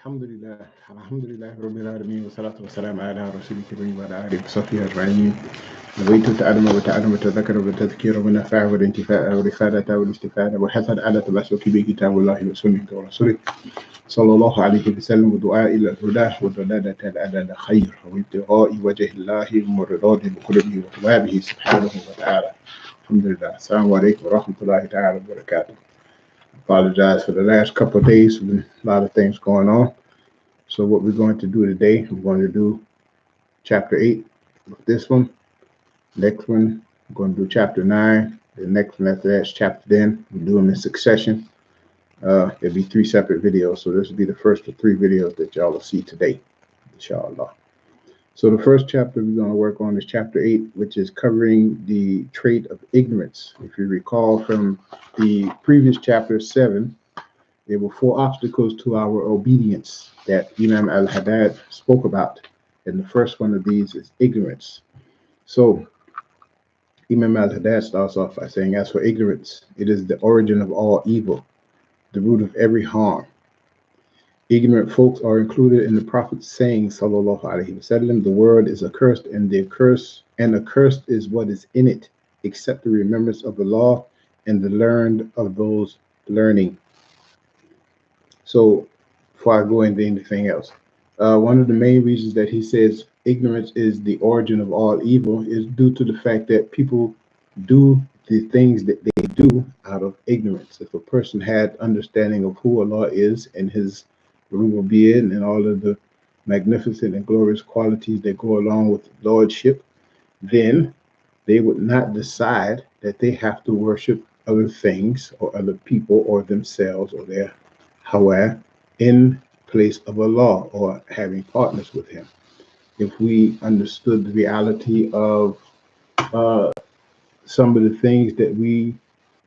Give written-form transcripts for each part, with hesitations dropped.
Alhamdulillah, Rabbil Alameen, wa salatu wa salam ala Rasulil Kareem wa ala alihi wa sahbihi ajma'in. نويت تعلم وتعلم وتذكر وتذكير ونفع والانتفاع والإفادة والاستفادة وحث على تمسك بكتاب الله وسنة ورسوله صلى الله عليه وسلم ودعاء إلى الهدى والضلالة على الخير وابتغاء وجه الله ومرضات بقلبه وطلابه سبحانه وتعالى. الحمد لله. Assalamu alaikum wa rahmatullahi ta'ala wa barakatuh. Apologize for the last couple of days. There's been a lot of things going on. So what we're going to do today, I'm going to do chapter 8 with this one. Next one, I'm going to do chapter 9. The next one after that's chapter 10. We'll do them in succession. It'll be 3 separate videos. So this will be the first of 3 videos that y'all will see today, inshallah. So the first chapter we're going to work on is chapter 8, which is covering the trait of ignorance. If you recall from the previous chapter 7, there were 4 obstacles to our obedience that Imam Al-Haddad spoke about. And the first one of these is ignorance. So Imam Al-Haddad starts off by saying, as for ignorance, it is the origin of all evil, the root of every harm. Ignorant folks are included in the Prophet's saying, sallallahu alaihi wasallam, the world is accursed, and accursed is what is in it, except the remembrance of the law and the learned of those learning. So, before I go into anything else, one of the main reasons that he says ignorance is the origin of all evil is due to the fact that people do the things that they do out of ignorance. If a person had understanding of who Allah is and his rububiyya and all of the magnificent and glorious qualities that go along with lordship, then they would not decide that they have to worship other things or other people or themselves or their hawa in place of Allah or having partners with him. If we understood the reality of some of the things that we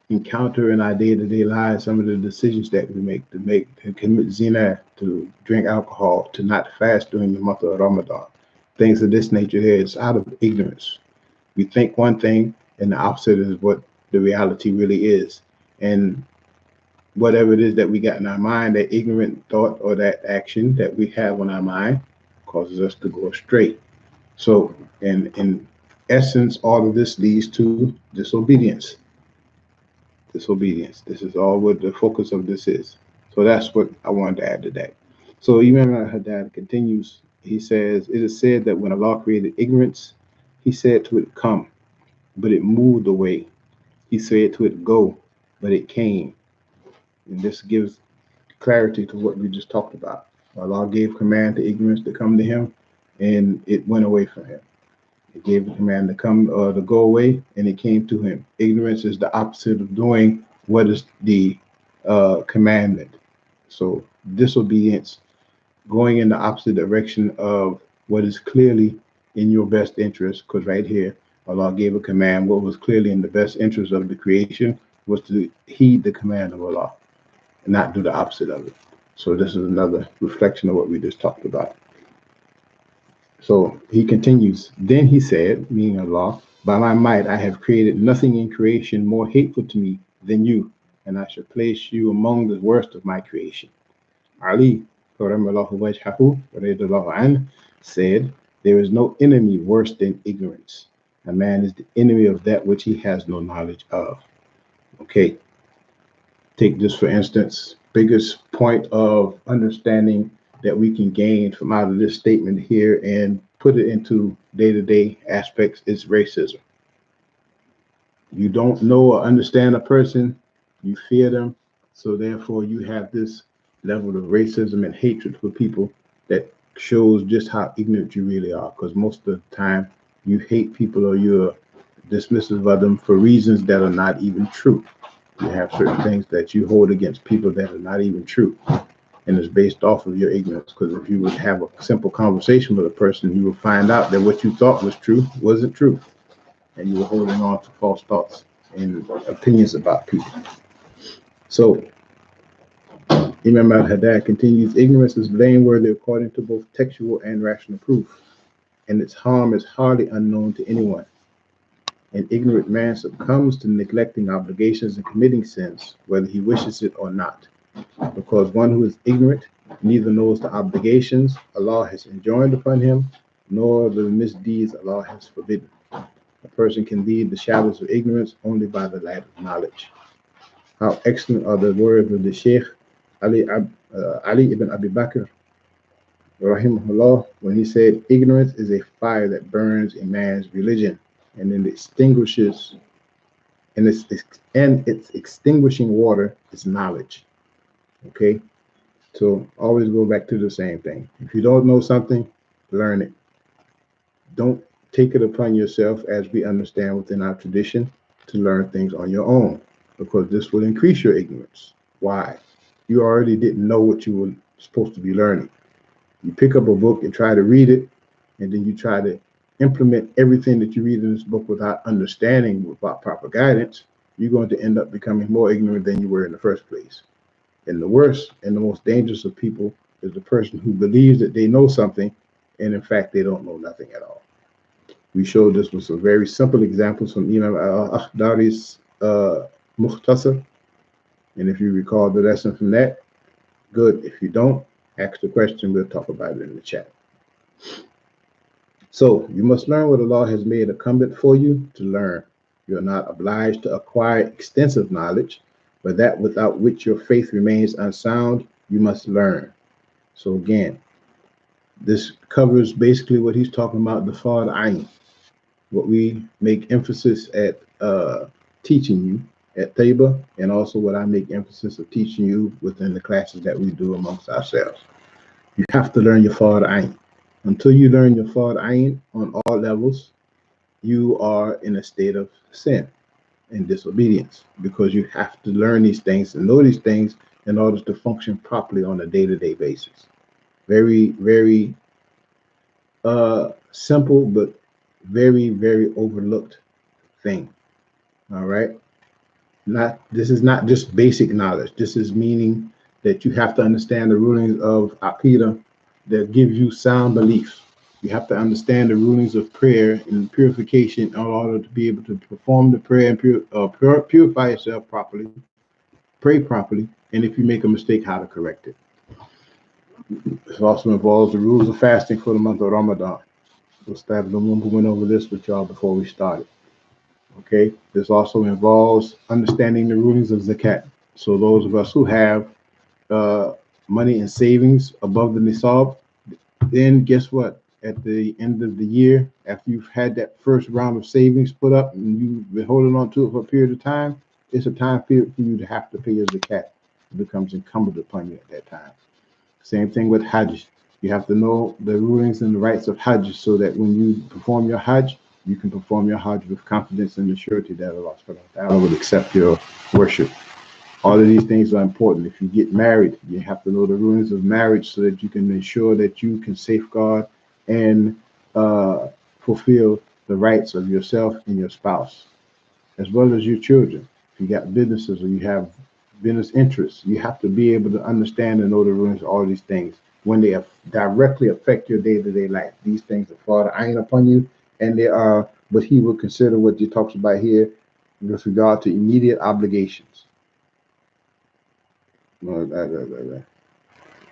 encounter in our day-to-day lives, some of the decisions that we make to commit zina, to drink alcohol, to not fast during the month of Ramadan, things of this nature, it's out of ignorance. We think one thing and the opposite is what the reality really is. And whatever it is that we got in our mind, that ignorant thought or that action that we have on our mind causes us to go astray. So, in essence, all of this leads to disobedience. Disobedience. This is all what the focus of this is. So that's what I wanted to add to that. So Imam Al-Haddad continues. He says, it is said that when Allah created ignorance, he said to it, come, but it moved away. He said to it, go, but it came. And this gives clarity to what we just talked about. Allah gave command to ignorance to come to him, and it went away from him. It gave the command to come to go away, and it came to him. Ignorance is the opposite of doing what is the commandment. So disobedience, going in the opposite direction of what is clearly in your best interest, because right here, Allah gave a command. What was clearly in the best interest of the creation was to heed the command of Allah and not do the opposite of it. So this is another reflection of what we just talked about. So he continues, then he said, meaning Allah, by my might I have created nothing in creation more hateful to me than you, and I shall place you among the worst of my creation. Ali said, there is no enemy worse than ignorance. A man is the enemy of that which he has no knowledge of. Okay, take this for instance. Biggest point of understanding that we can gain from out of this statement here and put it into day-to-day aspects is racism. You don't know or understand a person, you fear them, so therefore you have this level of racism and hatred for people that shows just how ignorant you really are, because most of the time you hate people or you're dismissive of them for reasons that are not even true. You have certain things that you hold against people that are not even true. And it's based off of your ignorance. Because if you would have a simple conversation with a person, you will find out that what you thought was true wasn't true. And you were holding on to false thoughts and opinions about people. So Imam Al-Haddad continues, ignorance is blameworthy according to both textual and rational proof. And its harm is hardly unknown to anyone. An ignorant man succumbs to neglecting obligations and committing sins, whether he wishes it or not. Because one who is ignorant neither knows the obligations Allah has enjoined upon him, nor the misdeeds Allah has forbidden. A person can leave the shadows of ignorance only by the light of knowledge. How excellent are the words of the Sheikh Ali ibn Abi Bakr, rahimahullah, when he said, "Ignorance is a fire that burns a man's religion, and it extinguishes, and its extinguishing water is knowledge." Okay, so always go back to the same thing. If you don't know something, learn it. Don't take it upon yourself, as we understand within our tradition, to learn things on your own, because this will increase your ignorance. Why? You already didn't know what you were supposed to be learning. You pick up a book and try to read it, and then you try to implement everything that you read in this book without understanding, without proper guidance. You're going to end up becoming more ignorant than you were in the first place. And the worst and the most dangerous of people is the person who believes that they know something, and in fact, they don't know nothing at all. We showed this with some very simple examples from Imam Al-Haddad's Mukhtasar. And if you recall the lesson from that, good. If you don't, ask the question. We'll talk about it in the chat. So you must learn what Allah has made incumbent for you to learn. You are not obliged to acquire extensive knowledge, but that without which your faith remains unsound, you must learn. So again, this covers basically what he's talking about, the Fard Ayn, what we make emphasis at teaching you at Taiba, and also what I make emphasis of teaching you within the classes that we do amongst ourselves. You have to learn your Fard Ayn. Until you learn your Fard Ayn on all levels, you are in a state of sin and disobedience, because you have to learn these things and know these things in order to function properly on a day-to-day basis. Very, very simple, but very, very overlooked thing. All right. This is not just basic knowledge. This is meaning that you have to understand the rulings of Aqidah that give you sound belief. You have to understand the rulings of prayer and purification in order to be able to perform the prayer and purify yourself properly, pray properly, and if you make a mistake, how to correct it. It also involves the rules of fasting for the month of Ramadan. Ustad Lumumba went over this with y'all before we started. Okay, this also involves understanding the rulings of zakat. So those of us who have money in savings above the nisab, then guess what? At the end of the year, after you've had that first round of savings put up and you've been holding on to it for a period of time, it's a time period for you to have to pay your zakat. It becomes incumbent upon you at that time. Same thing with Hajj. You have to know the rulings and the rights of Hajj, so that when you perform your Hajj, you can perform your Hajj with confidence and the surety that Allah will accept your worship. All of these things are important. If you get married, you have to know the rulings of marriage so that you can ensure that you can safeguard and fulfill the rights of yourself and your spouse, as well as your children. If you got businesses or you have business interests, you have to be able to understand and know the rulings of all these things when they directly affect your day-to-day life. These things are far iron upon you, and they are what he would consider, what he talks about here with regard to immediate obligations.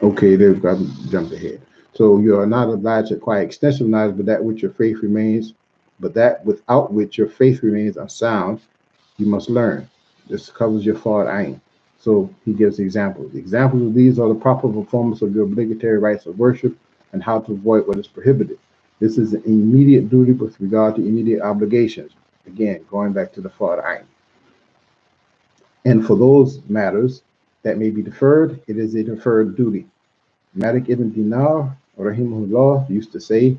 Okay, there I jumped ahead. So you are not obliged to acquire extensive knowledge, but that which your faith remains, but that without which your faith remains unsound, you must learn. This covers your Fard Ayn. So he gives examples. The examples of these are the proper performance of your obligatory rights of worship and how to avoid what is prohibited. This is an immediate duty with regard to immediate obligations. Again, going back to the Fard Ayn. And for those matters that may be deferred, it is a deferred duty. Malik ibn Dinar, rahimahullah, used to say,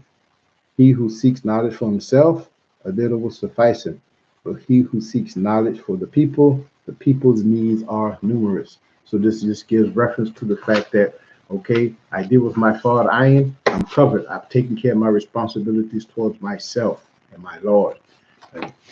"He who seeks knowledge for himself, a little will suffice him. But he who seeks knowledge for the people's needs are numerous." So this just gives reference to the fact that, okay, I deal with my Fard Ayn, I'm covered. I've taken care of my responsibilities towards myself and my Lord.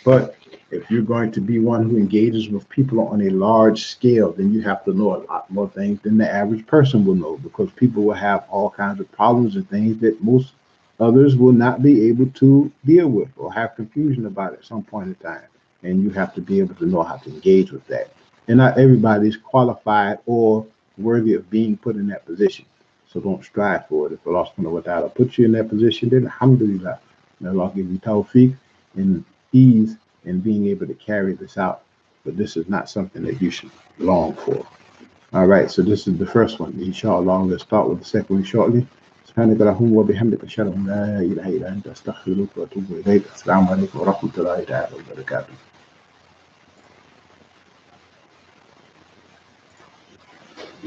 But if you're going to be one who engages with people on a large scale, then you have to know a lot more things than the average person will know, because people will have all kinds of problems and things that most others will not be able to deal with or have confusion about at some point in time. And you have to be able to know how to engage with that. And not everybody is qualified or worthy of being put in that position. So don't strive for it. If Allah subhanahu wa ta'ala puts you in that position, then alhamdulillah. May Allah give you tawfiq and ease in being able to carry this out. But this is not something that you should long for. All right, so this is the first one. Inshallah, I'm going to start with the second one shortly. سبحانك اللهم وبحمدك أشهد أن لا إله إلا أنت أستغفرك وأتوب إليك. السلام عليكم ورحمة الله تعالى وبركاته.